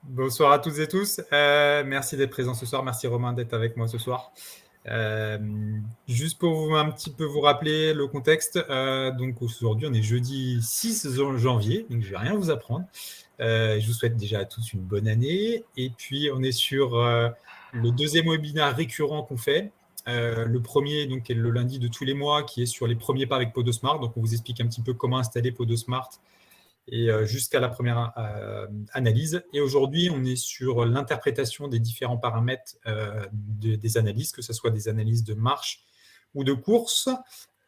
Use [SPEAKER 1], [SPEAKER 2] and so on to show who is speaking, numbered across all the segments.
[SPEAKER 1] Bonsoir à toutes et tous. Merci d'être présents ce soir. Merci Romain d'être avec moi ce soir. Juste pour un petit peu vous rappeler le contexte, donc aujourd'hui on est jeudi 6 janvier, donc je ne vais rien vous apprendre. Je vous souhaite déjà à tous une bonne année. Et puis on est sur le deuxième webinaire récurrent qu'on fait. Le premier donc, est le lundi de tous les mois qui est sur les premiers pas avec Podosmart. Donc on vous explique un petit peu comment installer Podosmart et jusqu'à la première analyse. Et aujourd'hui, on est sur l'interprétation des différents paramètres des analyses, que ce soit des analyses de marche ou de course.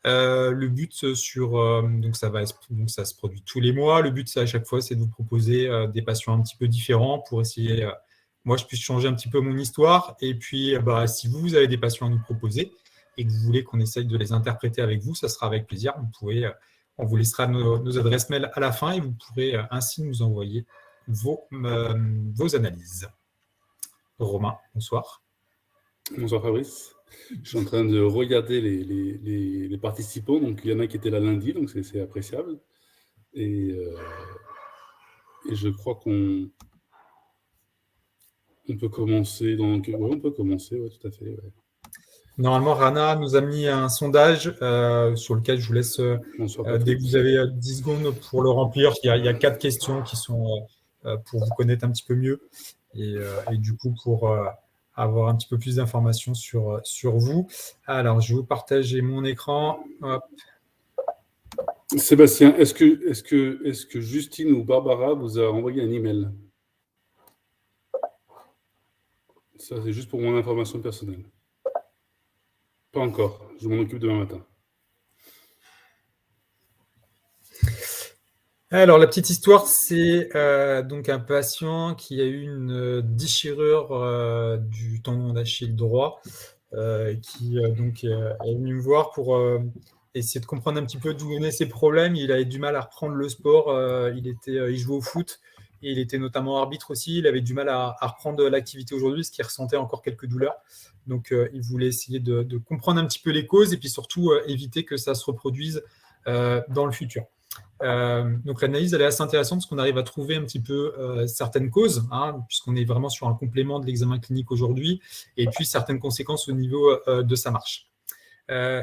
[SPEAKER 1] Le but donc ça se produit tous les mois. Le but, à chaque fois, c'est de vous proposer des patients un petit peu différents pour essayer, moi, je puisse changer un petit peu mon histoire. Et puis, si vous avez des patients à nous proposer et que vous voulez qu'on essaye de les interpréter avec vous, ça sera avec plaisir. Vous pouvez on vous laissera nos adresses mail à la fin et vous pourrez ainsi nous envoyer vos analyses. Romain, bonsoir.
[SPEAKER 2] Bonsoir Fabrice. Je suis en train de regarder les participants. Donc, il y en a qui étaient là lundi, donc c'est appréciable. Et je crois qu'on peut commencer. Donc, ouais, on peut commencer, ouais, tout à fait. Ouais.
[SPEAKER 1] Normalement, Rana nous a mis un sondage sur lequel je vous laisse, dès que vous avez 10 secondes pour le remplir. Il y a 4 questions qui sont pour vous connaître un petit peu mieux et du coup pour avoir un petit peu plus d'informations sur vous. Alors, je vais vous partager mon écran. Hop.
[SPEAKER 2] Sébastien, est-ce que Justine ou Barbara vous a envoyé un email? Ça, c'est juste pour mon information personnelle. Pas encore. Je m'en occupe demain matin.
[SPEAKER 1] Alors, la petite histoire, c'est donc un patient qui a eu une déchirure du tendon d'Achille droit, qui donc est venu me voir pour essayer de comprendre un petit peu d'où venaient ses problèmes. Il avait du mal à reprendre le sport. Il jouait au foot et il était notamment arbitre aussi. Il avait du mal à reprendre l'activité aujourd'hui, parce qu'il ressentait encore quelques douleurs. Donc, il voulait essayer de comprendre un petit peu les causes et puis surtout éviter que ça se reproduise dans le futur. Donc l'analyse elle est assez intéressante parce qu'on arrive à trouver un petit peu certaines causes, puisqu'on est vraiment sur un complément de l'examen clinique aujourd'hui, et puis certaines conséquences au niveau de sa marche.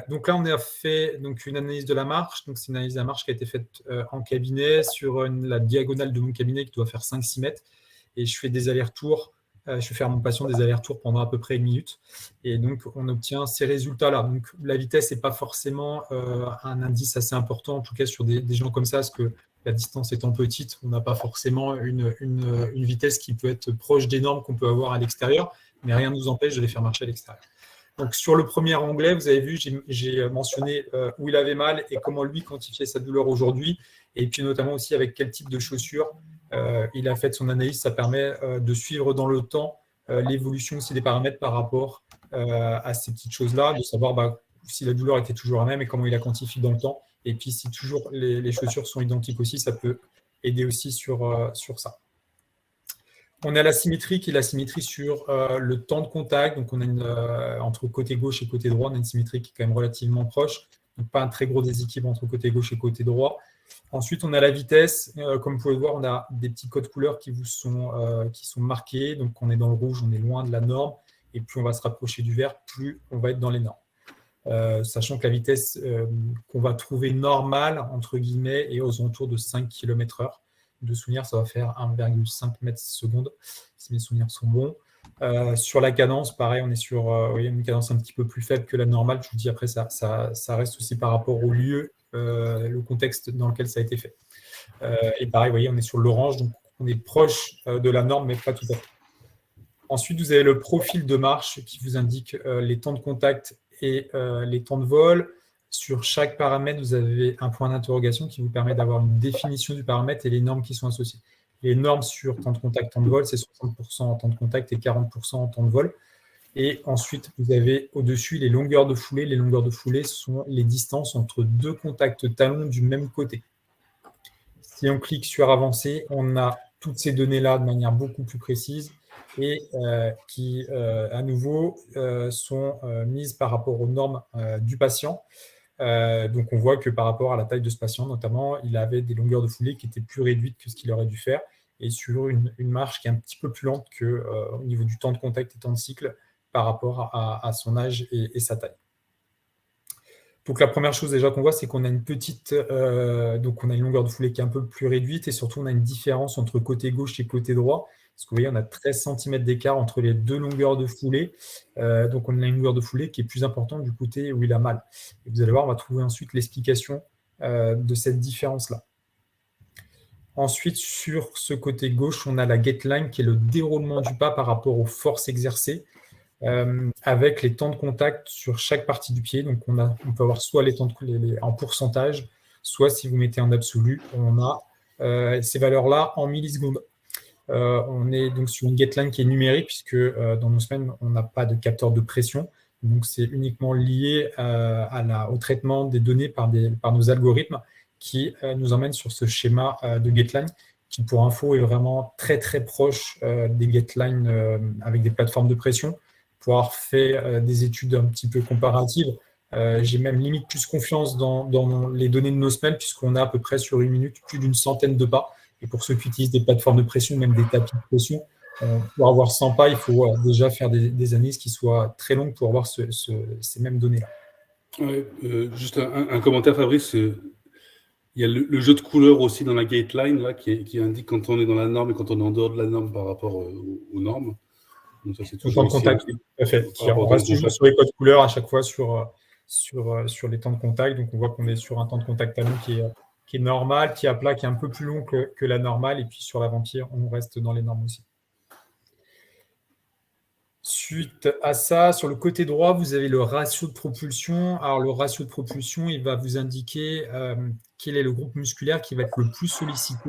[SPEAKER 1] Donc là on a fait donc une analyse de la marche. Donc c'est une analyse de la marche qui a été faite en cabinet sur la diagonale de mon cabinet qui doit faire 5-6 mètres, et je fais des allers-retours. Je fais faire mon patient des allers-retours pendant à peu près 1 minute. Et donc, on obtient ces résultats-là. Donc, la vitesse n'est pas forcément un indice assez important, en tout cas sur des gens comme ça, parce que la distance étant petite, on n'a pas forcément une vitesse qui peut être proche des normes qu'on peut avoir à l'extérieur, mais rien ne nous empêche de les faire marcher à l'extérieur. Donc, sur le premier onglet, vous avez vu, j'ai mentionné où il avait mal et comment lui quantifiait sa douleur aujourd'hui, et puis notamment aussi avec quel type de chaussures il a fait son analyse. Ça permet de suivre dans le temps l'évolution aussi des paramètres par rapport à ces petites choses-là, de savoir si la douleur était toujours la même et comment il la quantifie dans le temps. Et puis, si toujours les chaussures sont identiques aussi, ça peut aider aussi sur ça. On a la symétrie qui est la symétrie sur le temps de contact. Donc, on a entre côté gauche et côté droit, on a une symétrie qui est quand même relativement proche. Donc, pas un très gros déséquilibre entre côté gauche et côté droit. Ensuite, on a la vitesse. Comme vous pouvez le voir, on a des petits codes couleurs qui sont marqués. Donc, on est dans le rouge, on est loin de la norme. Et plus on va se rapprocher du vert, plus on va être dans les normes. Sachant que la vitesse qu'on va trouver normale, entre guillemets, est aux alentours de 5 km/h. De souvenir, ça va faire 1,5 m/s, si mes souvenirs sont bons. Sur la cadence, pareil, on est sur une cadence un petit peu plus faible que la normale. Je vous dis après, ça reste aussi par rapport au lieu, le contexte dans lequel ça a été fait. Et pareil, vous voyez, on est sur l'orange, donc on est proche de la norme, mais pas tout à fait. Ensuite, vous avez le profil de marche qui vous indique les temps de contact et les temps de vol. Sur chaque paramètre, vous avez un point d'interrogation qui vous permet d'avoir une définition du paramètre et les normes qui sont associées. Les normes sur temps de contact, temps de vol, c'est 60% en temps de contact et 40% en temps de vol. Et ensuite, vous avez au-dessus les longueurs de foulée. Les longueurs de foulée sont les distances entre deux contacts talons du même côté. Si on clique sur Avancer, on a toutes ces données-là de manière beaucoup plus précise et qui, à nouveau, sont mises par rapport aux normes du patient. Donc, on voit que par rapport à la taille de ce patient, notamment, il avait des longueurs de foulée qui étaient plus réduites que ce qu'il aurait dû faire. et sur une marche qui est un petit peu plus lente au niveau du temps de contact et temps de cycle par rapport à son âge et sa taille. Donc la première chose déjà qu'on voit, c'est qu'on a donc on a une longueur de foulée qui est un peu plus réduite et surtout on a une différence entre côté gauche et côté droit. Parce que vous voyez, on a 13 cm d'écart entre les deux longueurs de foulée. Donc on a une longueur de foulée qui est plus importante du côté où il a mal. Et vous allez voir, on va trouver ensuite l'explication de cette différence-là. Ensuite, sur ce côté gauche, on a la gait line qui est le déroulement du pas par rapport aux forces exercées. Avec les temps de contact sur chaque partie du pied. Donc, on peut avoir soit les temps en pourcentage, soit si vous mettez en absolu, on a ces valeurs-là en millisecondes. On est donc sur une gait line qui est numérique, puisque dans nos semaines, on n'a pas de capteur de pression. Donc, c'est uniquement lié au traitement des données par nos algorithmes qui nous emmènent sur ce schéma de gait line qui, pour info, est vraiment très, très proche des gait lines avec des plateformes de pression. Pour avoir fait des études un petit peu comparatives, j'ai même limite plus confiance dans les données de Nosmell, puisqu'on a à peu près sur une minute plus d'une centaine de pas. Et pour ceux qui utilisent des plateformes de pression, même des tapis de pression, pour avoir 100 pas, il faut déjà faire des analyses qui soient très longues pour avoir ces mêmes données-là.
[SPEAKER 2] Ouais, juste un commentaire, Fabrice. Il y a le jeu de couleurs aussi dans la gait line là, qui indique quand on est dans la norme et quand on est en dehors de la norme par rapport aux normes. Donc ça, c'est toujours
[SPEAKER 1] le temps de contact, tout à fait. On reste toujours sur les codes couleurs à chaque fois sur les temps de contact. Donc, on voit qu'on est sur un temps de contact talon qui est normal, qui est à plat, qui est un peu plus long que la normale. Et puis, sur l'avant-pied, on reste dans les normes aussi. Suite à ça, sur le côté droit, vous avez le ratio de propulsion. Alors, le ratio de propulsion, il va vous indiquer quel est le groupe musculaire qui va être le plus sollicité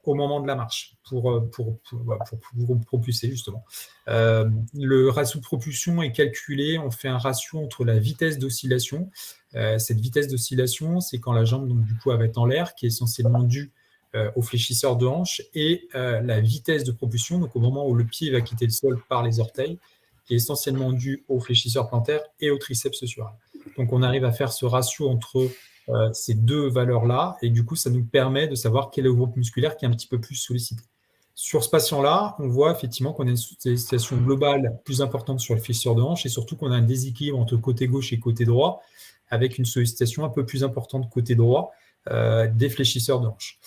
[SPEAKER 1] au moment de la marche pour vous propulser justement. Le ratio de propulsion est calculé, on fait un ratio entre la vitesse d'oscillation. Cette vitesse d'oscillation, c'est quand la jambe donc, du coup, elle va être en l'air, qui est essentiellement due au fléchisseur de hanche, et la vitesse de propulsion, donc au moment où le pied va quitter le sol par les orteils, qui est essentiellement due au fléchisseur plantaire et au triceps sural. Donc on arrive à faire ce ratio entre ces deux valeurs-là, et du coup, ça nous permet de savoir quel est le groupe musculaire qui est un petit peu plus sollicité. Sur ce patient-là, on voit effectivement qu'on a une sollicitation globale plus importante sur le fléchisseur de hanche, et surtout qu'on a un déséquilibre entre côté gauche et côté droit, avec une sollicitation un peu plus importante côté droit des fléchisseurs de hanche.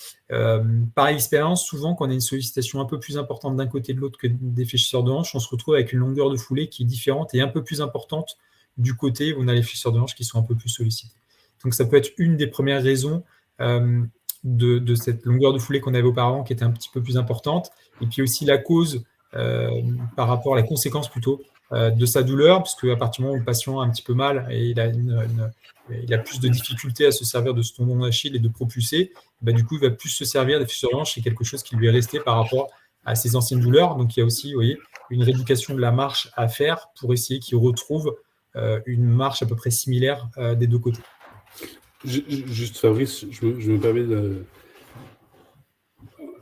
[SPEAKER 1] Par expérience, souvent, quand on a une sollicitation un peu plus importante d'un côté et de l'autre que des fléchisseurs de hanche, on se retrouve avec une longueur de foulée qui est différente et un peu plus importante du côté où on a les fléchisseurs de hanche qui sont un peu plus sollicités. Donc, ça peut être une des premières raisons de cette longueur de foulée qu'on avait auparavant qui était un petit peu plus importante. Et puis aussi la cause par rapport à la conséquence plutôt de sa douleur, puisque à partir du moment où le patient a un petit peu mal et il a plus de difficultés à se servir de ce tendon d'Achille et de propulser, bah, du coup, il va plus se servir des fléchisseurs de hanche. C'est quelque chose qui lui est resté par rapport à ses anciennes douleurs. Donc, il y a aussi, vous voyez, une rééducation de la marche à faire pour essayer qu'il retrouve une marche à peu près similaire des deux côtés.
[SPEAKER 2] Juste Fabrice, je me permets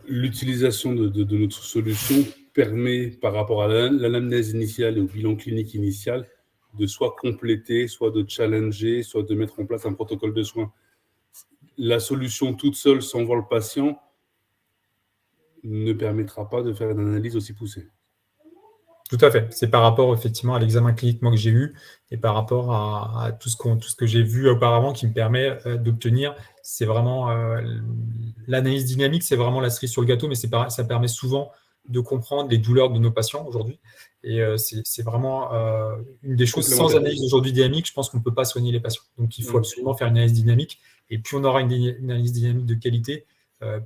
[SPEAKER 2] l'utilisation de notre solution permet par rapport à l'anamnèse initiale et au bilan clinique initial de soit compléter, soit de challenger, soit de mettre en place un protocole de soins. La solution toute seule sans voir le patient ne permettra pas de faire une analyse aussi poussée.
[SPEAKER 1] Tout à fait. C'est par rapport effectivement à l'examen clinique moi, que j'ai eu et par rapport à tout ce que j'ai vu auparavant qui me permet d'obtenir. C'est vraiment l'analyse dynamique, c'est vraiment la cerise sur le gâteau, mais ça permet souvent de comprendre les douleurs de nos patients aujourd'hui. Et c'est vraiment une des choses. Sans analyse aujourd'hui dynamique, je pense qu'on ne peut pas soigner les patients. Donc il faut absolument faire une analyse dynamique. Et plus on aura une analyse dynamique de qualité,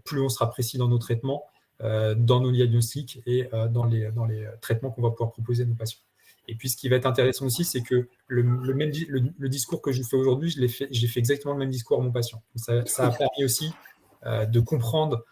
[SPEAKER 1] plus on sera précis dans nos traitements, dans nos diagnostics et dans les traitements qu'on va pouvoir proposer à nos patients. Et puis, ce qui va être intéressant aussi, c'est que le discours que je vous fais aujourd'hui, j'ai fait exactement le même discours à mon patient. Ça a permis aussi de comprendre.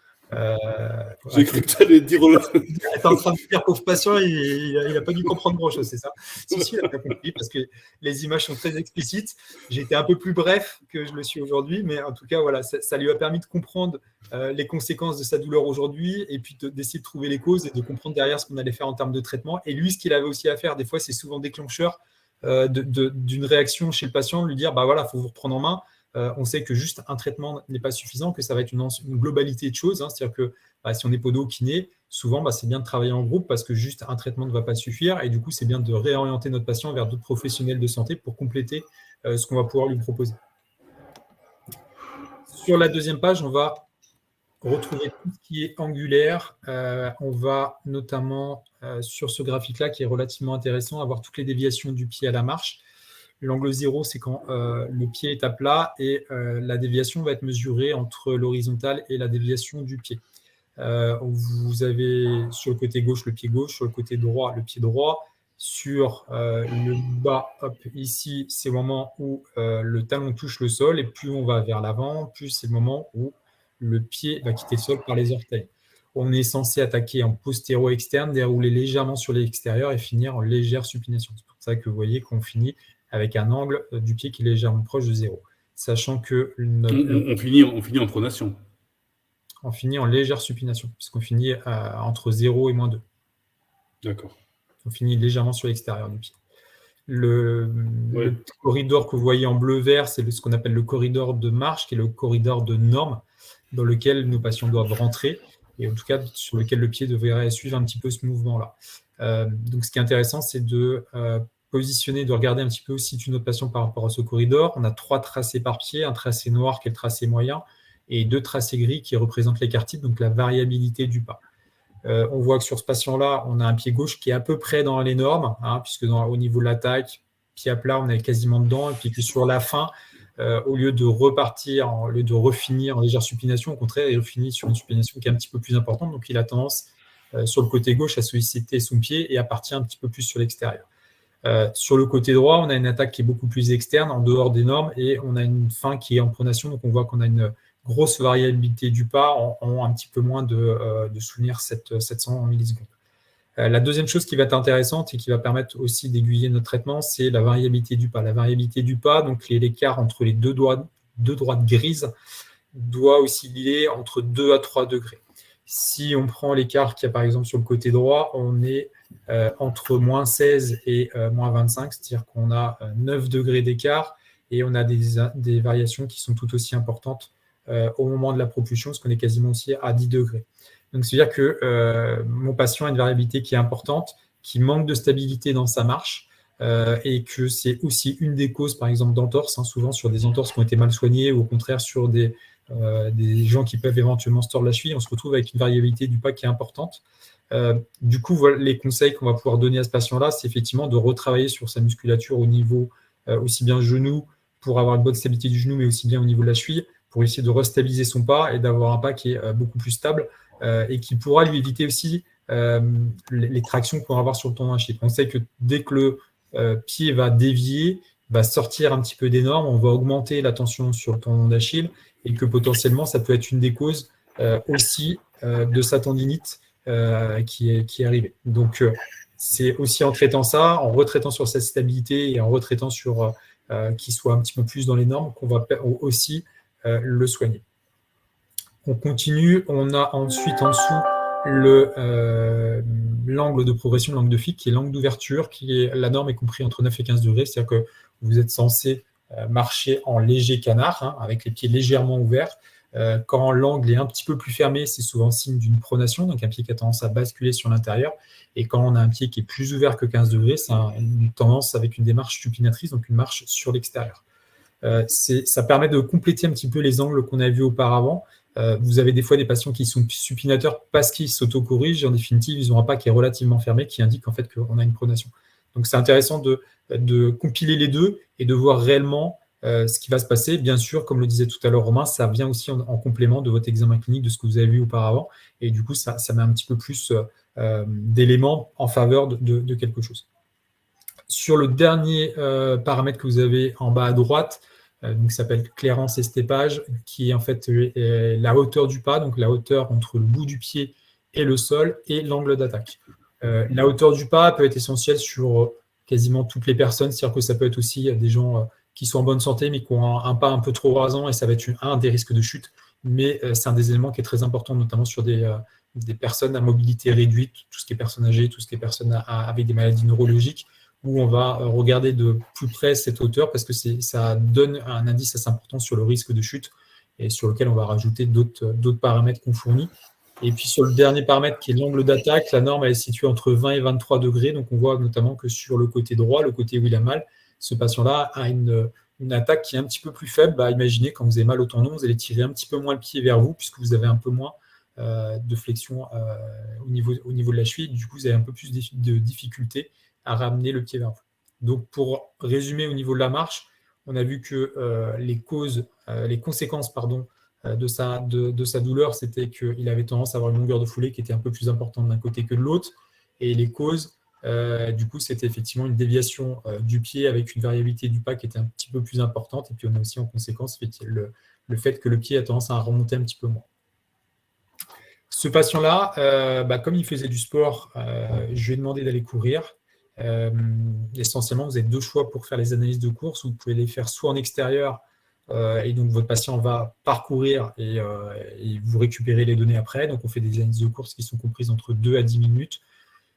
[SPEAKER 2] J'ai cru que tu allais dire.
[SPEAKER 1] Tu es en train de dire pauvre patient, il n'a pas dû comprendre grand-chose, c'est ça? Si, il a bien compris, parce que les images sont très explicites. J'ai été un peu plus bref que je le suis aujourd'hui, mais en tout cas, voilà, ça lui a permis de comprendre les conséquences de sa douleur aujourd'hui, et puis d'essayer de trouver les causes et de comprendre derrière ce qu'on allait faire en termes de traitement. Et lui, ce qu'il avait aussi à faire, des fois, c'est souvent déclencheur d'une réaction chez le patient, lui dire, bah voilà, il faut vous reprendre en main. On sait que juste un traitement n'est pas suffisant, que ça va être une globalité de choses. C'est-à-dire que si on est podo kiné, souvent, c'est bien de travailler en groupe parce que juste un traitement ne va pas suffire. Et du coup, c'est bien de réorienter notre patient vers d'autres professionnels de santé pour compléter ce qu'on va pouvoir lui proposer. Sur la deuxième page, on va retrouver tout ce qui est angulaire. On va notamment, sur ce graphique-là, qui est relativement intéressant, avoir toutes les déviations du pied à la marche. L'angle 0, c'est quand le pied est à plat et la déviation va être mesurée entre l'horizontale et la déviation du pied. Vous avez sur le côté gauche le pied gauche, sur le côté droit le pied droit. Sur le bas, ici, c'est le moment où le talon touche le sol, et plus on va vers l'avant, plus c'est le moment où le pied va quitter le sol par les orteils. On est censé attaquer en postéro-externe, dérouler légèrement sur l'extérieur et finir en légère supination. C'est pour ça que vous voyez qu'on finit avec un angle du pied qui est légèrement proche de 0. Sachant que
[SPEAKER 2] on finit en pronation.
[SPEAKER 1] On finit en légère supination, puisqu'on finit entre 0 et moins 2.
[SPEAKER 2] D'accord.
[SPEAKER 1] On finit légèrement sur l'extérieur du pied. Le corridor que vous voyez en bleu-vert, c'est ce qu'on appelle le corridor de marche, qui est le corridor de norme, dans lequel nos patients doivent rentrer, et en tout cas sur lequel le pied devrait suivre un petit peu ce mouvement-là. Donc ce qui est intéressant, c'est de positionner, de regarder un petit peu où situe notre patient par rapport à ce corridor. On a 3 tracés par pied, un tracé noir qui est le tracé moyen, et 2 tracés gris qui représentent l'écart type, donc la variabilité du pas. On voit que sur ce patient-là, on a un pied gauche qui est à peu près dans les normes, puisque au niveau de l'attaque, pied à plat, on est quasiment dedans, et puis que sur la fin, au lieu de repartir, au lieu de refinir en légère supination, au contraire, il refinit sur une supination qui est un petit peu plus importante, donc il a tendance sur le côté gauche à solliciter son pied et à partir un petit peu plus sur l'extérieur. Sur le côté droit, on a une attaque qui est beaucoup plus externe, en dehors des normes, et on a une fin qui est en pronation, donc on voit qu'on a une grosse variabilité du pas en un petit peu moins de souvenirs 700 millisecondes. La deuxième chose qui va être intéressante et qui va permettre aussi d'aiguiller notre traitement, c'est la variabilité du pas. La variabilité du pas, donc l'écart entre les deux droites grises, doit osciller entre 2 à 3 degrés. Si on prend l'écart qu'il y a par exemple sur le côté droit, on est entre moins 16 et moins 25, c'est-à-dire qu'on a 9 degrés d'écart et on a des variations qui sont tout aussi importantes au moment de la propulsion, parce qu'on est quasiment aussi à 10 degrés. Donc, c'est-à-dire que mon patient a une variabilité qui est importante, qui manque de stabilité dans sa marche, et que c'est aussi une des causes, par exemple, d'entorses, souvent sur des entorses qui ont été mal soignées, ou au contraire sur des gens qui peuvent éventuellement se tordre la cheville, on se retrouve avec une variabilité du pas qui est importante. Du coup, voilà, les conseils qu'on va pouvoir donner à ce patient-là, c'est effectivement de retravailler sur sa musculature au niveau aussi bien genou, pour avoir une bonne stabilité du genou, mais aussi bien au niveau de la cheville, pour essayer de restabiliser son pas et d'avoir un pas qui est beaucoup plus stable et qui pourra lui éviter aussi les tractions qu'on va avoir sur le tendon d'Achille. On sait que dès que le pied va dévier, va sortir un petit peu des normes, on va augmenter la tension sur le tendon d'Achille et que potentiellement, ça peut être une des causes aussi de sa tendinite qui est arrivée. Donc, c'est aussi en traitant ça, en retraitant sur cette stabilité et en retraitant sur qu'il soit un petit peu plus dans les normes, qu'on va aussi le soigner. On continue, on a ensuite en dessous l'angle de progression, l'angle de Fick, qui est l'angle d'ouverture, qui est la norme est compris entre 9 et 15 degrés, c'est-à-dire que vous êtes censé marcher en léger canard, avec les pieds légèrement ouverts. Quand l'angle est un petit peu plus fermé, c'est souvent signe d'une pronation, donc un pied qui a tendance à basculer sur l'intérieur. Et quand on a un pied qui est plus ouvert que 15 degrés, c'est une tendance avec une démarche supinatrice, donc une marche sur l'extérieur. Ça permet de compléter un petit peu les angles qu'on a vus auparavant. Vous avez des fois des patients qui sont supinateurs parce qu'ils s'auto-corrigent. En définitive, ils ont un pas qui est relativement fermé, qui indique en fait qu'on a une pronation. Donc, c'est intéressant de compiler les deux et de voir réellement ce qui va se passer. Bien sûr, comme le disait tout à l'heure Romain, ça vient aussi en complément de votre examen clinique, de ce que vous avez vu auparavant. Et du coup, ça met un petit peu plus d'éléments en faveur de quelque chose. Sur le dernier paramètre que vous avez en bas à droite, donc, qui s'appelle clairance et steppage, qui est en fait la hauteur du pas, donc la hauteur entre le bout du pied et le sol, et l'angle d'attaque. La hauteur du pas peut être essentielle sur quasiment toutes les personnes, c'est-à-dire que ça peut être aussi des gens qui sont en bonne santé, mais qui ont un pas un peu trop rasant, et ça va être un des risques de chute, mais c'est un des éléments qui est très important, notamment sur des personnes à mobilité réduite, tout ce qui est personnes âgées, tout ce qui est personnes avec des maladies neurologiques, où on va regarder de plus près cette hauteur parce que ça donne un indice assez important sur le risque de chute et sur lequel on va rajouter d'autres paramètres qu'on fournit. Et puis sur le dernier paramètre qui est l'angle d'attaque, la norme elle est située entre 20 et 23 degrés. Donc on voit notamment que sur le côté droit, le côté où il a mal, ce patient-là a une attaque qui est un petit peu plus faible. Imaginez quand vous avez mal au tendon, vous allez tirer un petit peu moins le pied vers vous puisque vous avez un peu moins de flexion au niveau de la cheville. Du coup, vous avez un peu plus de difficulté à ramener le pied vers vous. Donc pour résumer au niveau de la marche, on a vu que les conséquences de sa douleur, c'était qu'il avait tendance à avoir une longueur de foulée qui était un peu plus importante d'un côté que de l'autre. Et les causes, du coup, c'était effectivement une déviation du pied avec une variabilité du pas qui était un petit peu plus importante. Et puis, on a aussi en conséquence le fait que le pied a tendance à remonter un petit peu moins. Ce patient-là, comme il faisait du sport, je lui ai demandé d'aller courir. Essentiellement, vous avez deux choix pour faire les analyses de course. Vous pouvez les faire soit en extérieur, et donc votre patient va parcourir et vous récupérez les données après. Donc on fait des analyses de course qui sont comprises entre 2 à 10 minutes.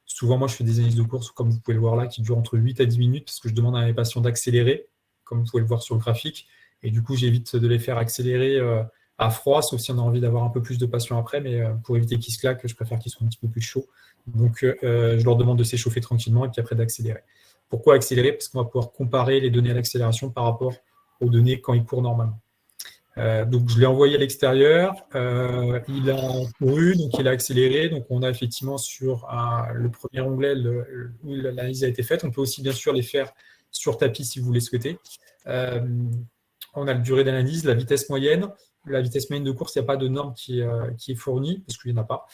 [SPEAKER 1] Souvent, moi, je fais des analyses de course, comme vous pouvez le voir là, qui durent entre 8 à 10 minutes, parce que je demande à mes patients d'accélérer, comme vous pouvez le voir sur le graphique. Et du coup, j'évite de les faire accélérer à froid, sauf si on a envie d'avoir un peu plus de patients après, mais pour éviter qu'ils se claquent, je préfère qu'ils soient un petit peu plus chauds. Donc, je leur demande de s'échauffer tranquillement et puis après d'accélérer. Pourquoi accélérer? Parce qu'on va pouvoir comparer les données à l'accélération par rapport aux données quand il court normalement. Donc, je l'ai envoyé à l'extérieur. Il a couru, donc il a accéléré. Donc, on a effectivement sur le premier onglet où l'analyse a été faite. On peut aussi, bien sûr, les faire sur tapis si vous les souhaitez. On a la durée d'analyse, la vitesse moyenne. La vitesse moyenne de course, il n'y a pas de norme qui est fournie, parce qu'il n'y en a pas.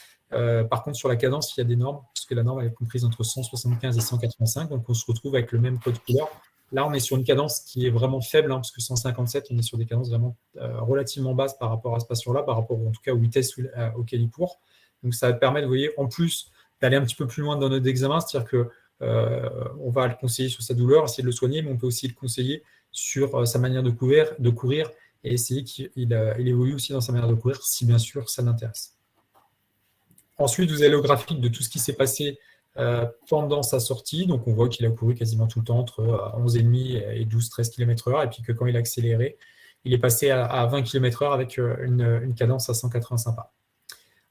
[SPEAKER 1] Par contre, sur la cadence, il y a des normes, puisque la norme elle est comprise entre 175 et 185. Donc, on se retrouve avec le même code couleur. Là, on est sur une cadence qui est vraiment faible, parce que 157, on est sur des cadences vraiment relativement basses par rapport à ce patient-là, par rapport en tout cas aux vitesses auxquelles il court. Donc, ça va permettre, vous voyez, en plus d'aller un petit peu plus loin dans notre examen, c'est-à-dire qu'on va le conseiller sur sa douleur, essayer de le soigner, mais on peut aussi le conseiller sur sa manière de courir et essayer qu'il évolue aussi dans sa manière de courir, si bien sûr ça l'intéresse. Ensuite, vous avez le graphique de tout ce qui s'est passé pendant sa sortie. Donc, on voit qu'il a couru quasiment tout le temps entre 11,5 et 12-13 km/h, et puis que quand il a accéléré, il est passé à 20 km/h avec une cadence à 185 pas.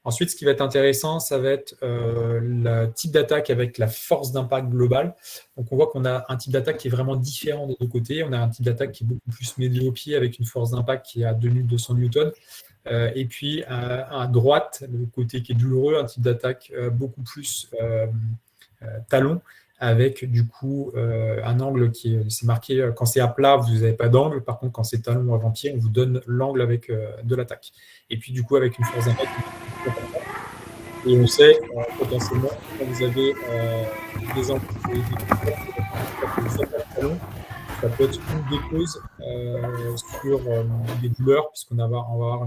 [SPEAKER 1] Ensuite, ce qui va être intéressant, ça va être le type d'attaque avec la force d'impact globale. Donc, on voit qu'on a un type d'attaque qui est vraiment différent des deux côtés. On a un type d'attaque qui est beaucoup plus médié au pied avec une force d'impact qui est à 2200 Newton. Et puis, à droite, le côté qui est douloureux, un type d'attaque beaucoup plus talon, avec du coup un angle c'est marqué quand c'est à plat, vous n'avez pas d'angle. Par contre, quand c'est talon ou avant-pied, on vous donne l'angle avec de l'attaque. Et puis, du coup, avec une force d'impact. Et on sait potentiellement quand vous avez des angles ça peut être une des causes sur des douleurs, puisqu'on va avoir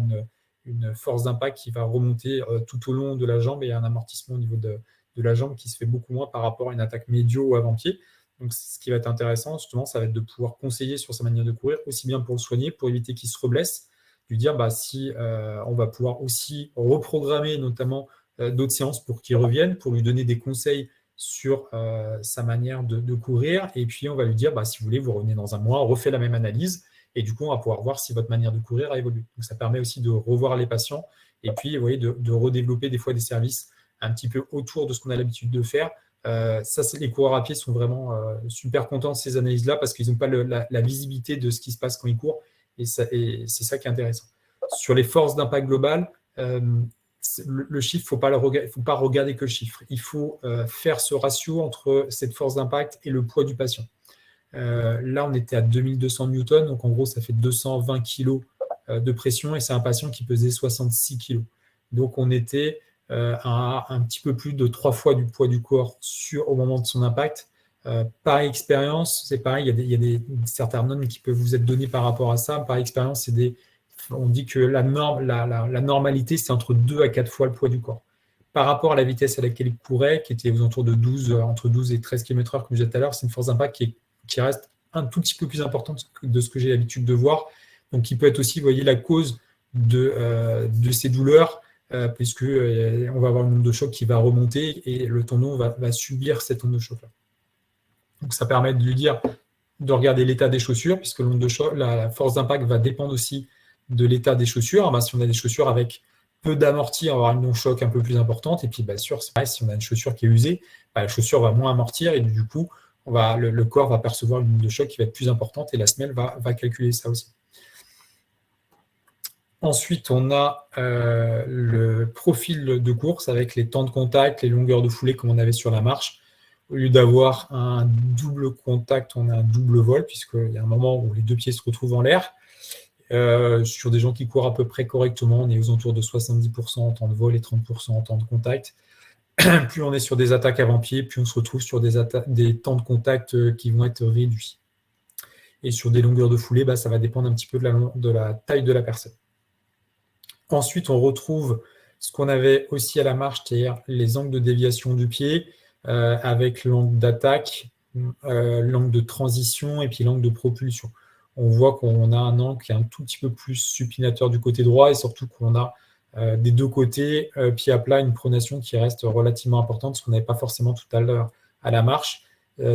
[SPEAKER 1] une force d'impact qui va remonter tout au long de la jambe et un amortissement au niveau de la jambe qui se fait beaucoup moins par rapport à une attaque médio ou avant-pied. Donc, ce qui va être intéressant, justement, ça va être de pouvoir conseiller sur sa manière de courir, aussi bien pour le soigner, pour éviter qu'il se reblesse, lui dire si on va pouvoir aussi reprogrammer notamment d'autres séances pour qu'il revienne, pour lui donner des conseils sur sa manière de courir, et puis on va lui dire si vous voulez, vous revenez dans un mois, on refait la même analyse, et du coup on va pouvoir voir si votre manière de courir a évolué. Donc ça permet aussi de revoir les patients, et puis vous voyez, de redévelopper des fois des services un petit peu autour de ce qu'on a l'habitude de faire. Les coureurs à pied sont vraiment super contents de ces analyses-là, parce qu'ils n'ont pas la visibilité de ce qui se passe quand ils courent, et c'est ça qui est intéressant. Sur les forces d'impact global, le chiffre, il ne faut pas regarder que le chiffre. Il faut faire ce ratio entre cette force d'impact et le poids du patient. Là, on était à 2200 newtons, donc en gros, ça fait 220 kg de pression, et c'est un patient qui pesait 66 kg. Donc, on était à un petit peu plus de 3 fois du poids du corps au moment de son impact. Par expérience, c'est pareil, il y a certaines normes qui peuvent vous être données par rapport à ça. Par expérience, on dit que la normalité, c'est entre 2 à 4 fois le poids du corps. Par rapport à la vitesse à laquelle il courait, qui était aux alentours de entre 12 et 13 km/h, comme je disais tout à l'heure, c'est une force d'impact qui reste un tout petit peu plus importante de ce que j'ai l'habitude de voir. Donc, qui peut être aussi, vous voyez, la cause de ces douleurs, puisqu'on va avoir une onde de choc qui va remonter et le tendon va subir cette onde de choc-là. Donc, ça permet de lui dire de regarder l'état des chaussures, puisque l'onde de choc, la force d'impact va dépendre aussi de l'état des chaussures. Si on a des chaussures avec peu d'amorti, on va avoir une non-choc un peu plus importante. Et puis, bien sûr, c'est pareil, si on a une chaussure qui est usée, la chaussure va moins amortir et du coup, le corps va percevoir une onde de choc qui va être plus importante et la semelle va calculer ça aussi. Ensuite, on a le profil de course avec les temps de contact, les longueurs de foulée comme on avait sur la marche. Au lieu d'avoir un double contact, on a un double vol, puisqu'il y a un moment où les deux pieds se retrouvent en l'air. Sur des gens qui courent à peu près correctement, on est aux alentours de 70% en temps de vol et 30% en temps de contact. Plus on est sur des attaques avant-pied, plus on se retrouve sur des temps de contact qui vont être réduits. Et sur des longueurs de foulée, ça va dépendre un petit peu de la taille de la personne. Ensuite, on retrouve ce qu'on avait aussi à la marche, c'est-à-dire les angles de déviation du pied, avec l'angle d'attaque, l'angle de transition et puis l'angle de propulsion. On voit qu'on a un angle qui est un tout petit peu plus supinateur du côté droit et surtout qu'on a des deux côtés, pied à plat, une pronation qui reste relativement importante, ce qu'on n'avait pas forcément tout à l'heure à la marche.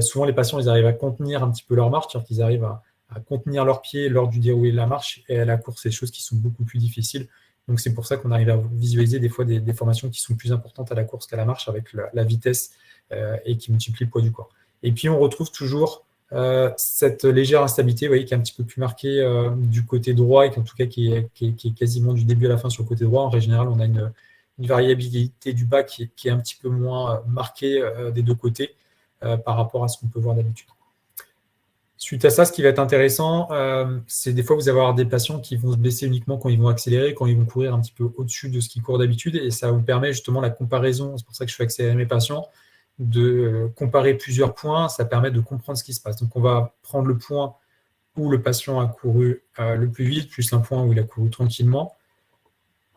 [SPEAKER 1] Souvent, les patients, ils arrivent à contenir un petit peu leur marche, c'est-à-dire qu'ils arrivent à contenir leurs pieds lors du déroulé de la marche, et à la course, c'est des choses qui sont beaucoup plus difficiles. Donc, c'est pour ça qu'on arrive à visualiser des fois des formations qui sont plus importantes à la course qu'à la marche avec la vitesse et qui multiplient le poids du corps. Et puis, on retrouve toujours cette légère instabilité, vous voyez, qui est un petit peu plus marquée du côté droit et qui, en tout cas, qui est quasiment du début à la fin sur le côté droit. En règle générale, on a une variabilité du bas qui est un petit peu moins marquée des deux côtés par rapport à ce qu'on peut voir d'habitude. Suite à ça, ce qui va être intéressant, c'est des fois vous allez avoir des patients qui vont se blesser uniquement quand ils vont accélérer, quand ils vont courir un petit peu au-dessus de ce qu'ils courent d'habitude, et ça vous permet justement la comparaison, c'est pour ça que je fais accélérer mes patients, de comparer plusieurs points, ça permet de comprendre ce qui se passe. Donc on va prendre le point où le patient a couru le plus vite, plus un point où il a couru tranquillement.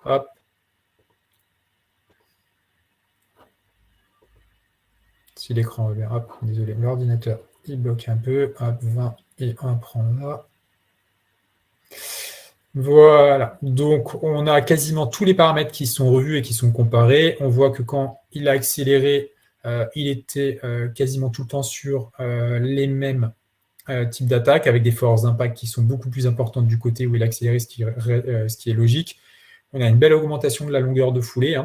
[SPEAKER 1] Hop. Si l'écran revient, hop, désolé, l'ordinateur, il bloque un peu, hop, 20 et 1 prend là. Voilà, donc on a quasiment tous les paramètres qui sont revus et qui sont comparés. On voit que quand il a accéléré, il était quasiment tout le temps sur les mêmes types d'attaques, avec des forces d'impact qui sont beaucoup plus importantes du côté où il a accéléré, ce qui est logique. On a une belle augmentation de la longueur de foulée,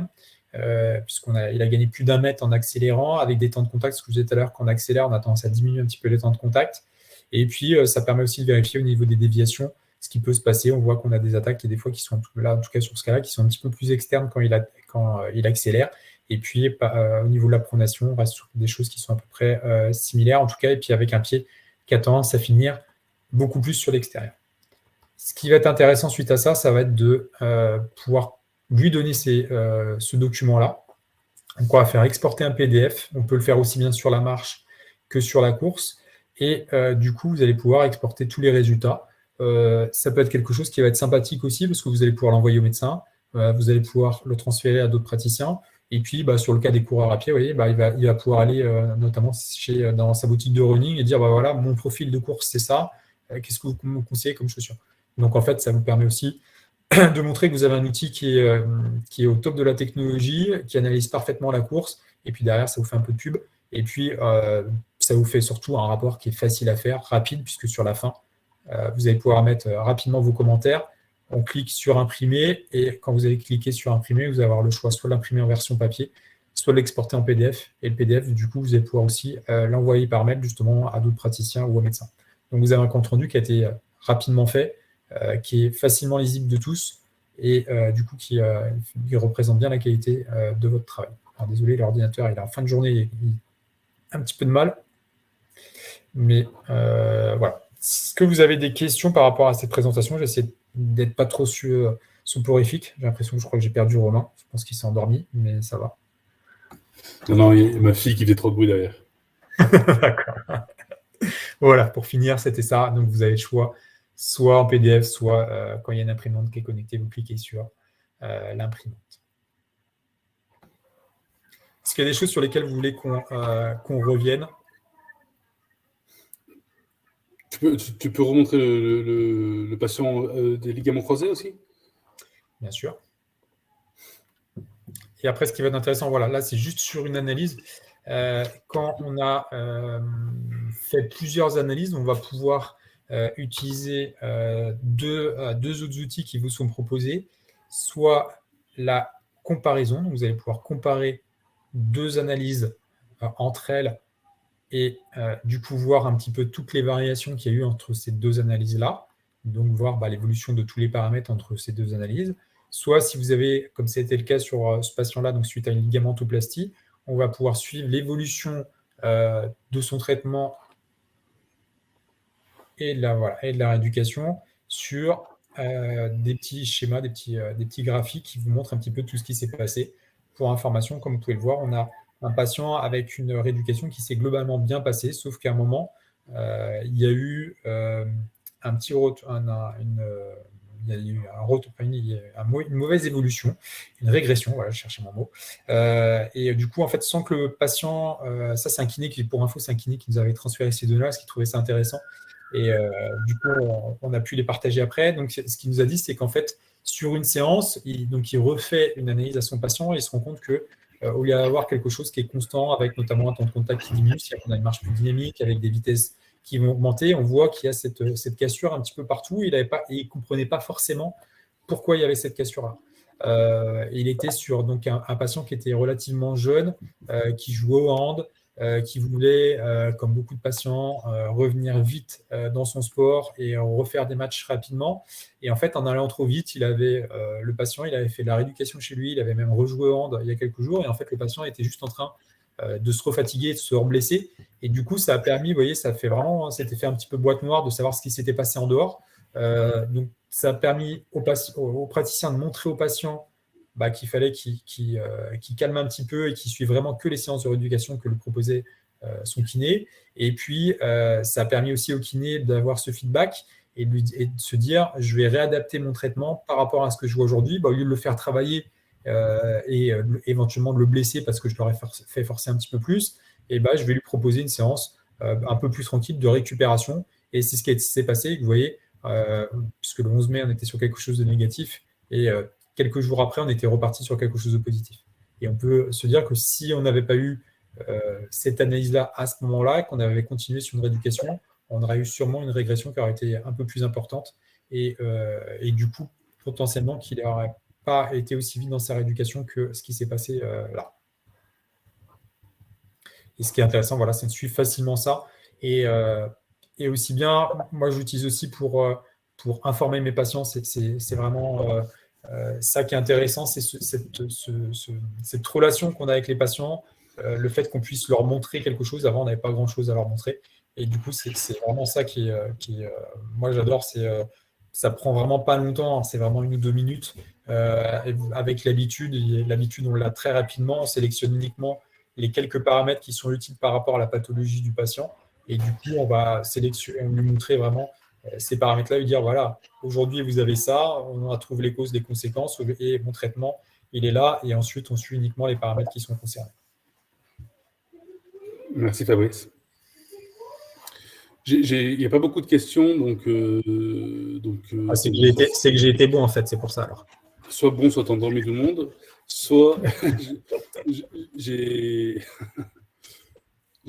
[SPEAKER 1] puisqu'il a gagné plus d'1 mètre en accélérant, avec des temps de contact. Ce que je disais tout à l'heure, quand on accélère, on a tendance à diminuer un petit peu les temps de contact. Et puis, ça permet aussi de vérifier au niveau des déviations ce qui peut se passer. On voit qu'on a des attaques qui, des fois, qui sont là, en tout cas sur ce cas-là, qui sont un petit peu plus externes quand il accélère. Et puis, au niveau de la pronation, on reste sur des choses qui sont à peu près similaires, en tout cas, et puis avec un pied qui a tendance à finir beaucoup plus sur l'extérieur. Ce qui va être intéressant suite à ça, ça va être de pouvoir lui donner ce document-là. Donc, on va faire exporter un PDF. On peut le faire aussi bien sur la marche que sur la course. Et du coup, vous allez pouvoir exporter tous les résultats. Ça peut être quelque chose qui va être sympathique aussi parce que vous allez pouvoir l'envoyer au médecin. Vous allez pouvoir le transférer à d'autres praticiens. Et puis, sur le cas des coureurs à pied, vous voyez, il va pouvoir aller notamment dans sa boutique de running et dire, voilà, mon profil de course, c'est ça. Qu'est-ce que vous me conseillez comme chaussures? Donc, en fait, ça vous permet aussi de montrer que vous avez un outil qui est au top de la technologie, qui analyse parfaitement la course. Et puis, derrière, ça vous fait un peu de pub. Et puis, ça vous fait surtout un rapport qui est facile à faire, rapide, puisque sur la fin, vous allez pouvoir mettre rapidement vos commentaires. On clique sur imprimer et quand vous allez cliquer sur imprimer, vous allez avoir le choix soit de l'imprimer en version papier, soit de l'exporter en PDF. Et le PDF, du coup, vous allez pouvoir aussi l'envoyer par mail justement à d'autres praticiens ou aux médecins. Donc, vous avez un compte rendu qui a été rapidement fait, qui est facilement lisible de tous et du coup qui représente bien la qualité de votre travail. Alors, désolé, l'ordinateur, il a en fin de journée un petit peu de mal. Mais voilà. Est-ce que vous avez des questions par rapport à cette présentation? J'essaie d'être pas trop soporifique. J'ai l'impression que je crois que j'ai perdu Romain. Je pense qu'il s'est endormi, mais ça va.
[SPEAKER 2] Non, il y a ma fille qui fait trop de bruit derrière.
[SPEAKER 1] D'accord. Voilà, pour finir, c'était ça. Donc, vous avez le choix, soit en PDF, soit quand il y a une imprimante qui est connectée, vous cliquez sur l'imprimante. Est-ce qu'il y a des choses sur lesquelles vous voulez qu'on revienne?
[SPEAKER 2] Tu peux remontrer le patient des ligaments croisés aussi?
[SPEAKER 1] Bien sûr. Et après, ce qui va être intéressant, voilà, là, c'est juste sur une analyse. Quand on a fait plusieurs analyses, on va pouvoir utiliser deux autres outils qui vous sont proposés, soit la comparaison. Donc, vous allez pouvoir comparer 2 analyses entre elles et du coup voir un petit peu toutes les variations qu'il y a eu entre ces 2 analyses-là. Donc, voir l'évolution de tous les paramètres entre ces 2 analyses. Soit si vous avez, comme c'était le cas sur ce patient-là, donc suite à une ligamentoplastie, on va pouvoir suivre l'évolution de son traitement et de la rééducation sur des petits schémas, des petits graphiques qui vous montrent un petit peu tout ce qui s'est passé. Pour information, comme vous pouvez le voir, on a un patient avec une rééducation qui s'est globalement bien passée, sauf qu'à un moment, il y a eu un petit il y a eu une mauvaise évolution, une régression, voilà, je cherchais mon mot. Et du coup, en fait, sans que le patient, ça c'est un kiné qui, pour info, c'est un kiné qui nous avait transféré ces données-là, parce qu'il trouvait ça intéressant. Et du coup, on a pu les partager après. Donc, ce qu'il nous a dit, c'est qu'en fait, sur une séance, il refait une analyse à son patient et il se rend compte que au lieu d'avoir quelque chose qui est constant, avec notamment un temps de contact qui diminue, c'est-à-dire qu'on a une marche plus dynamique, avec des vitesses qui vont augmenter, on voit qu'il y a cette cassure un petit peu partout. Il ne comprenait pas forcément pourquoi il y avait cette cassure-là. Il était sur donc, un patient qui était relativement jeune, qui jouait au hand, qui voulait, comme beaucoup de patients, revenir vite dans son sport et refaire des matchs rapidement. Et en fait, en allant trop vite, le patient il avait fait de la rééducation chez lui, il avait même rejoué au hand il y a quelques jours, et en fait, le patient était juste en train de se refatiguer, de se reblesser. Et du coup, ça a permis, vous voyez, c'était fait un petit peu boîte noire de savoir ce qui s'était passé en dehors. Donc, ça a permis aux praticiens de montrer aux patients qu'il fallait qu'il calme un petit peu et qu'il suive vraiment que les séances de rééducation que lui proposait son kiné. Et puis, ça a permis aussi au kiné d'avoir ce feedback et de se dire, je vais réadapter mon traitement par rapport à ce que je vois aujourd'hui. Au lieu de le faire travailler et éventuellement de le blesser parce que je l'aurais fait forcer un petit peu plus, et je vais lui proposer une séance un peu plus tranquille de récupération. Et c'est ce qui s'est passé. Vous voyez, puisque le 11 mai, on était sur quelque chose de négatif. Et quelques jours après, on était reparti sur quelque chose de positif. Et on peut se dire que si on n'avait pas eu cette analyse-là à ce moment-là, qu'on avait continué sur une rééducation, on aurait eu sûrement une régression qui aurait été un peu plus importante. Et du coup, potentiellement, qu'il n'aurait pas été aussi vite dans sa rééducation que ce qui s'est passé là. Et ce qui est intéressant, voilà, c'est de suivre facilement ça. Et aussi bien, moi, j'utilise aussi pour informer mes patients. C'est vraiment ça qui est intéressant, c'est cette relation qu'on a avec les patients, le fait qu'on puisse leur montrer quelque chose. Avant, on n'avait pas grand-chose à leur montrer. Et du coup, c'est vraiment ça qui moi, j'adore. Ça prend vraiment pas longtemps, hein, c'est vraiment 1 ou 2 minutes. Avec l'habitude, on l'a très rapidement. On sélectionne uniquement les quelques paramètres qui sont utiles par rapport à la pathologie du patient. Et du coup, on va lui montrer vraiment ces paramètres-là, lui dire, voilà, aujourd'hui, vous avez ça, on a trouvé les causes, les conséquences, et mon traitement, il est là. Et ensuite, on suit uniquement les paramètres qui sont concernés.
[SPEAKER 2] Merci Fabrice. Il n'y a pas beaucoup de questions, donc...
[SPEAKER 1] c'est que j'ai été bon, en fait, c'est pour ça, alors.
[SPEAKER 2] Soit bon, soit endormi tout le monde, soit j'ai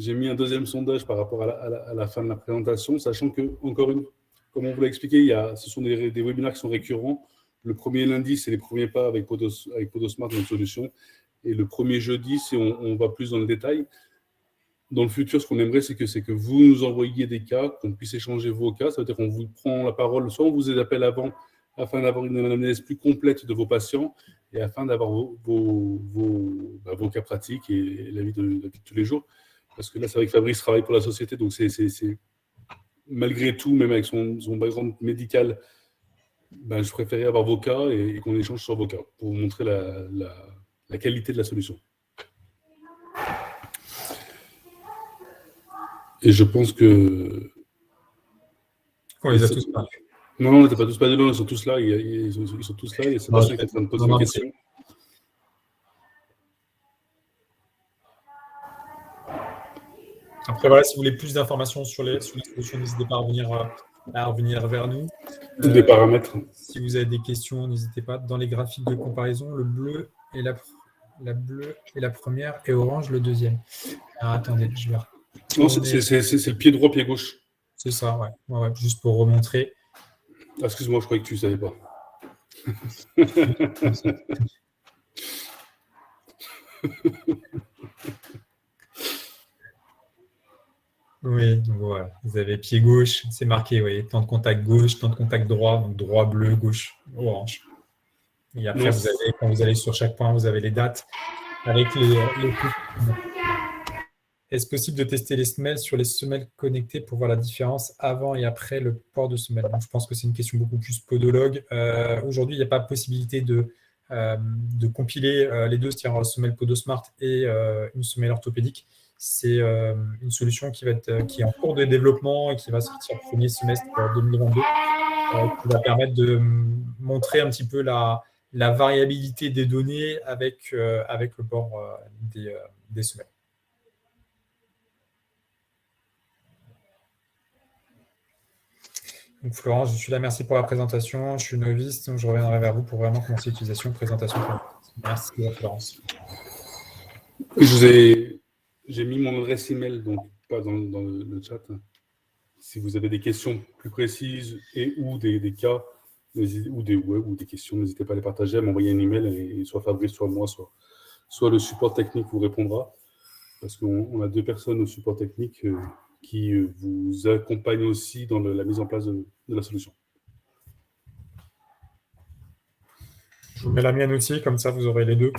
[SPEAKER 2] mis un deuxième sondage par rapport à la fin de la présentation, sachant que, encore comme on vous l'a expliqué, ce sont des webinaires qui sont récurrents. Le premier lundi, c'est les premiers pas avec Podosmart, notre solution. Et le premier jeudi, on va plus dans le détail. Dans le futur, ce qu'on aimerait, c'est que vous nous envoyiez des cas, qu'on puisse échanger vos cas. Ça veut dire qu'on vous prend la parole, soit on vous appelle avant, afin d'avoir une analyse plus complète de vos patients et afin d'avoir vos cas pratiques et la vie de tous les jours. Parce que là, c'est vrai que Fabrice travaille pour la société, donc c'est malgré tout, même avec son background médical, je préférais avoir vos cas et qu'on échange sur vos cas pour vous montrer la qualité de la solution. Et je pense que...
[SPEAKER 1] On les a tous pas.
[SPEAKER 2] Non, on n'était pas tous pas de là, ils sont tous là. Ils sont tous là. Et Sébastien qui est en train de poser une question.
[SPEAKER 1] Après, voilà, si vous voulez plus d'informations sur les solutions, n'hésitez pas à revenir vers nous.
[SPEAKER 2] Des paramètres.
[SPEAKER 1] Si vous avez des questions, n'hésitez pas. Dans les graphiques de comparaison, le bleu est la bleue est la première et orange le deuxième. Alors, attendez, je vais...
[SPEAKER 2] Non, c'est le pied droit, pied gauche.
[SPEAKER 1] C'est ça, ouais. Juste pour remontrer.
[SPEAKER 2] Ah, excuse-moi, je croyais que tu ne savais pas.
[SPEAKER 1] Oui, donc voilà. Vous avez pied gauche, c'est marqué, oui, temps de contact gauche, temps de contact droit, donc droit bleu, gauche orange. Et après,
[SPEAKER 2] Non,
[SPEAKER 1] quand vous allez sur chaque point, vous avez les dates avec les Est-ce possible de tester les semelles sur les semelles connectées pour voir la différence avant et après le port de semelle? Donc, je pense que c'est une question beaucoup plus podologue. Aujourd'hui, il n'y a pas possibilité de compiler les deux, c'est-à-dire semelle Podosmart et une semelle orthopédique. C'est une solution qui est en cours de développement et qui va sortir premier semestre 2022, qui va permettre de montrer un petit peu la variabilité des données avec le port des semelles. Donc, Florence, je suis là, merci pour la présentation. Je suis novice, donc je reviendrai vers vous pour vraiment commencer l'utilisation, présentation. Merci, Florence.
[SPEAKER 2] J'ai mis mon adresse email, donc pas dans le chat. Si vous avez des questions plus précises et ou des cas, ou des questions, n'hésitez pas à les partager, à m'envoyer un email et soit Fabrice, soit moi, soit le support technique vous répondra. Parce qu'on a 2 personnes au support technique qui vous accompagnent aussi dans la mise en place de la solution.
[SPEAKER 1] Je vous mets la mienne aussi, comme ça vous aurez les deux.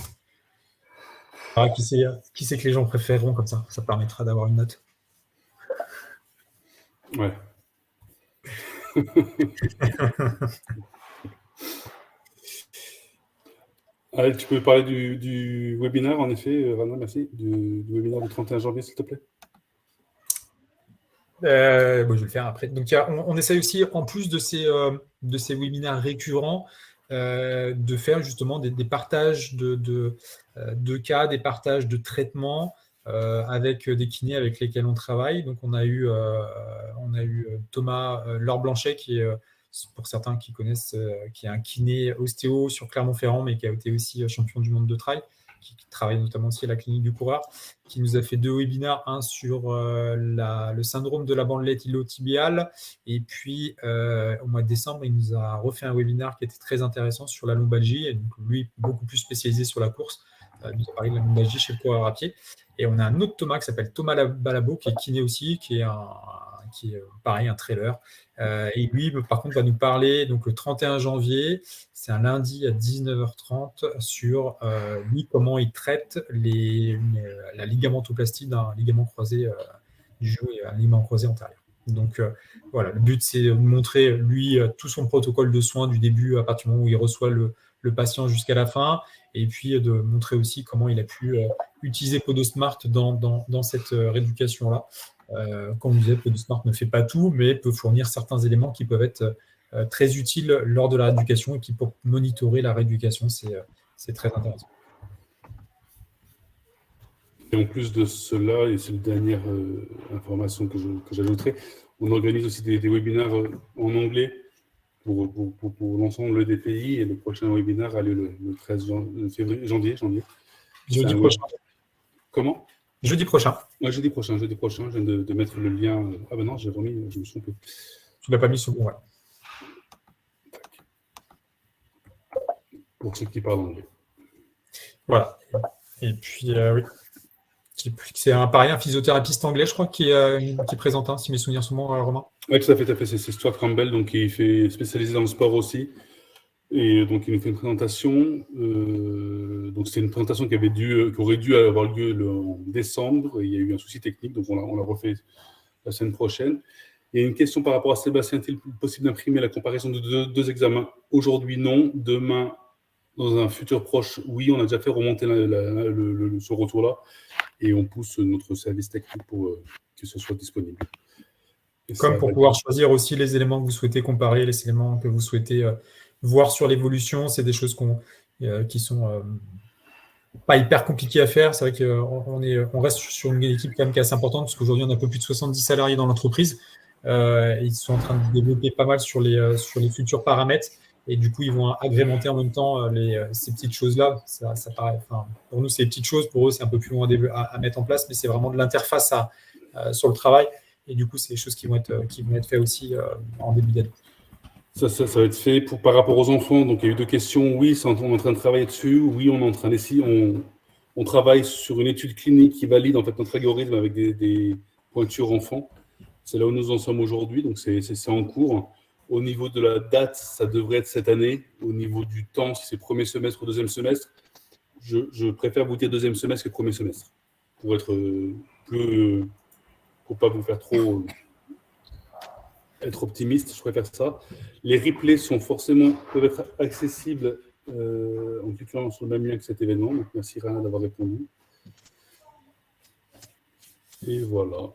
[SPEAKER 1] Qui c'est que les gens préféreront, comme ça permettra d'avoir une note.
[SPEAKER 2] Ouais. Allez, tu peux parler du webinaire, en effet, Rana, merci, du webinaire du 31 janvier, s'il te plaît.
[SPEAKER 1] Je vais le faire après. Donc, on essaye aussi, en plus de ces webinaires récurrents, de faire justement des partages de cas, des partages de traitements avec des kinés avec lesquels on travaille. Donc, on a eu Thomas Laure-Blanchet, qui est, pour certains qui connaissent, qui est un kiné ostéo sur Clermont-Ferrand, mais qui a été aussi champion du monde de trail, qui travaille notamment aussi à la clinique du coureur, qui nous a fait 2 webinaires, un sur le syndrome de la bandelette iliotibiale, et puis au mois de décembre, il nous a refait un webinaire qui était très intéressant sur la lombalgie, et donc lui, beaucoup plus spécialisé sur la course. Il nous a parlé de la lombalgie chez le coureur à pied. Et on a un autre Thomas qui s'appelle Thomas Balabo, qui est kiné aussi, qui est pareil, un trailer. Et lui, par contre, va nous parler donc, le 31 janvier, c'est un lundi à 19h30, sur lui, comment il traite la ligamentoplastie d'un ligament croisé du genou et un ligament croisé antérieur. Donc voilà, le but, c'est de montrer, lui, tout son protocole de soins du début, à partir du moment où il reçoit le patient jusqu'à la fin, et puis de montrer aussi comment il a pu utiliser Podosmart dans cette rééducation-là. Comme on disait, Podosmart ne fait pas tout, mais peut fournir certains éléments qui peuvent être très utiles lors de la rééducation et qui peuvent monitorer la rééducation. C'est très intéressant.
[SPEAKER 2] Et en plus de cela, et c'est la dernière information que j'ajouterai, on organise aussi des webinaires en anglais pour l'ensemble des pays, et le prochain webinaire a lieu le 13 janvier.
[SPEAKER 1] Jeudi prochain.
[SPEAKER 2] Comment?
[SPEAKER 1] Jeudi prochain.
[SPEAKER 2] Ouais, jeudi prochain. Je viens de mettre le lien. Ah ben non, je me suis trompé.
[SPEAKER 1] Tu ne l'as pas mis sur bon, ouais.
[SPEAKER 2] Pour ceux qui parlent anglais.
[SPEAKER 1] Voilà. Et puis, oui. C'est pareil, un physiothérapeute anglais, je crois, qui présente, si mes souvenirs sont bons, Romain.
[SPEAKER 2] Oui, tout à fait. C'est Stuart Campbell, donc il fait spécialisé dans le sport aussi. Et donc, il nous fait une présentation. Donc, c'est une présentation qui aurait dû avoir lieu en décembre. Et il y a eu un souci technique, donc on l'a refait la semaine prochaine. Il y a une question par rapport à Sébastien. Est-il possible d'imprimer la comparaison de deux examens? Aujourd'hui, non. Demain, dans un futur proche, oui. On a déjà fait remonter ce retour-là. Et on pousse notre service technique pour que ce soit disponible.
[SPEAKER 1] Comme pour pouvoir choisir aussi les éléments que vous souhaitez comparer, les éléments que vous souhaitez voir sur l'évolution. C'est des choses qui sont pas hyper compliquées à faire. C'est vrai qu'on reste sur une équipe quand même qui est assez importante, parce qu'aujourd'hui, on a un peu plus de 70 salariés dans l'entreprise. Ils sont en train de développer pas mal sur les futurs paramètres. Et du coup, ils vont agrémenter en même temps ces petites choses-là. Ça paraît, pour nous, c'est des petites choses. Pour eux, c'est un peu plus loin à mettre en place, mais c'est vraiment de l'interface sur le travail. Et du coup, c'est des choses qui vont être faites aussi en début d'année.
[SPEAKER 2] Ça va être fait par rapport aux enfants. Donc, il y a eu 2 questions. Oui, on est en train de travailler dessus. Oui, on est en train d'essayer. On travaille sur une étude clinique qui valide en fait notre algorithme avec des pointures enfants. C'est là où nous en sommes aujourd'hui, donc c'est en cours. Au niveau de la date, ça devrait être cette année. Au niveau du temps, si c'est premier semestre ou deuxième semestre, je préfère vous dire deuxième semestre que premier semestre, pour être plus, pour pas vous faire trop être optimiste, je préfère ça. Les replays peuvent être accessibles en cliquant sur le même lien que cet événement. Donc merci Rana d'avoir répondu. Et voilà.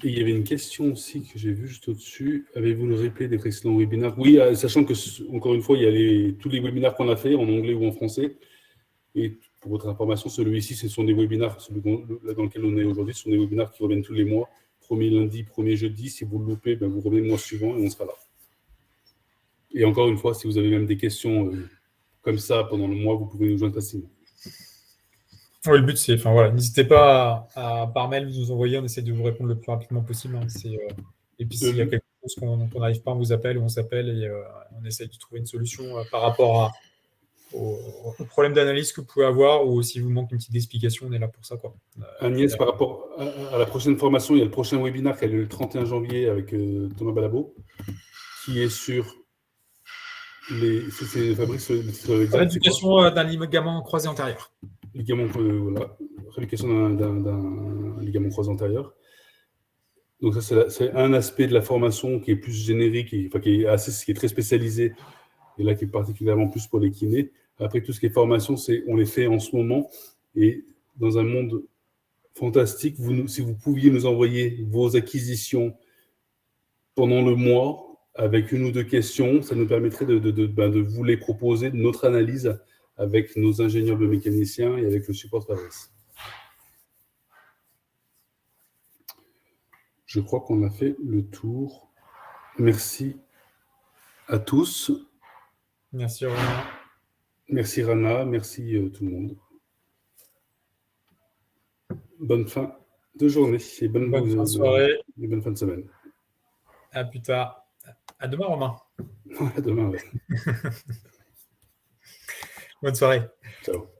[SPEAKER 2] Et il y avait une question aussi que j'ai vue juste au-dessus. Avez-vous le replay des précédents webinaires? Oui, sachant que, encore une fois, il y a tous les webinaires qu'on a fait en anglais ou en français. Et pour votre information, celui-ci, ce sont des webinaires, celui dans lequel on est aujourd'hui, ce sont des webinaires qui reviennent tous les mois. Premier lundi, premier jeudi. Si vous le loupez, ben vous revenez le mois suivant et on sera là. Et encore une fois, si vous avez même des questions comme ça pendant le mois, vous pouvez nous joindre facilement.
[SPEAKER 1] Oui, le but, c'est, voilà, n'hésitez pas à par mail nous envoyer, on essaie de vous répondre le plus rapidement possible. Hein, et puis, s'il y a quelque chose qu'on n'arrive pas, on vous appelle ou on s'appelle et on essaie de trouver une solution par rapport au problème d'analyse que vous pouvez avoir, ou si vous manque une petite explication, on est là pour ça, quoi.
[SPEAKER 2] Agnès, par rapport à la prochaine formation, il y a le prochain webinaire qui a lieu le 31 janvier avec Thomas Balabo, qui est sur c'est Fabrice, le titre exact.
[SPEAKER 1] Rééducation d'un ligament croisé antérieur.
[SPEAKER 2] Voilà. Rééducation d'un ligament croisé antérieur. Donc ça, c'est un aspect de la formation qui est plus générique, qui est très spécialisé, et là qui est particulièrement plus pour les kinés. Après, tout ce qui est formation, on les fait en ce moment, et dans un monde fantastique, si vous pouviez nous envoyer vos acquisitions pendant le mois, avec une ou deux questions, ça nous permettrait de vous les proposer, de notre analyse avec nos ingénieurs biomécaniciens et avec le support Fabrice. Je crois qu'on a fait le tour. Merci à tous.
[SPEAKER 1] Merci Rana.
[SPEAKER 2] Merci Rana, merci tout le monde. Bonne fin de journée et bonne fin de soirée. Et bonne fin de semaine.
[SPEAKER 1] À plus tard. À demain, Romain.
[SPEAKER 2] À demain, ouais.
[SPEAKER 1] Bonne soirée.
[SPEAKER 2] Ciao.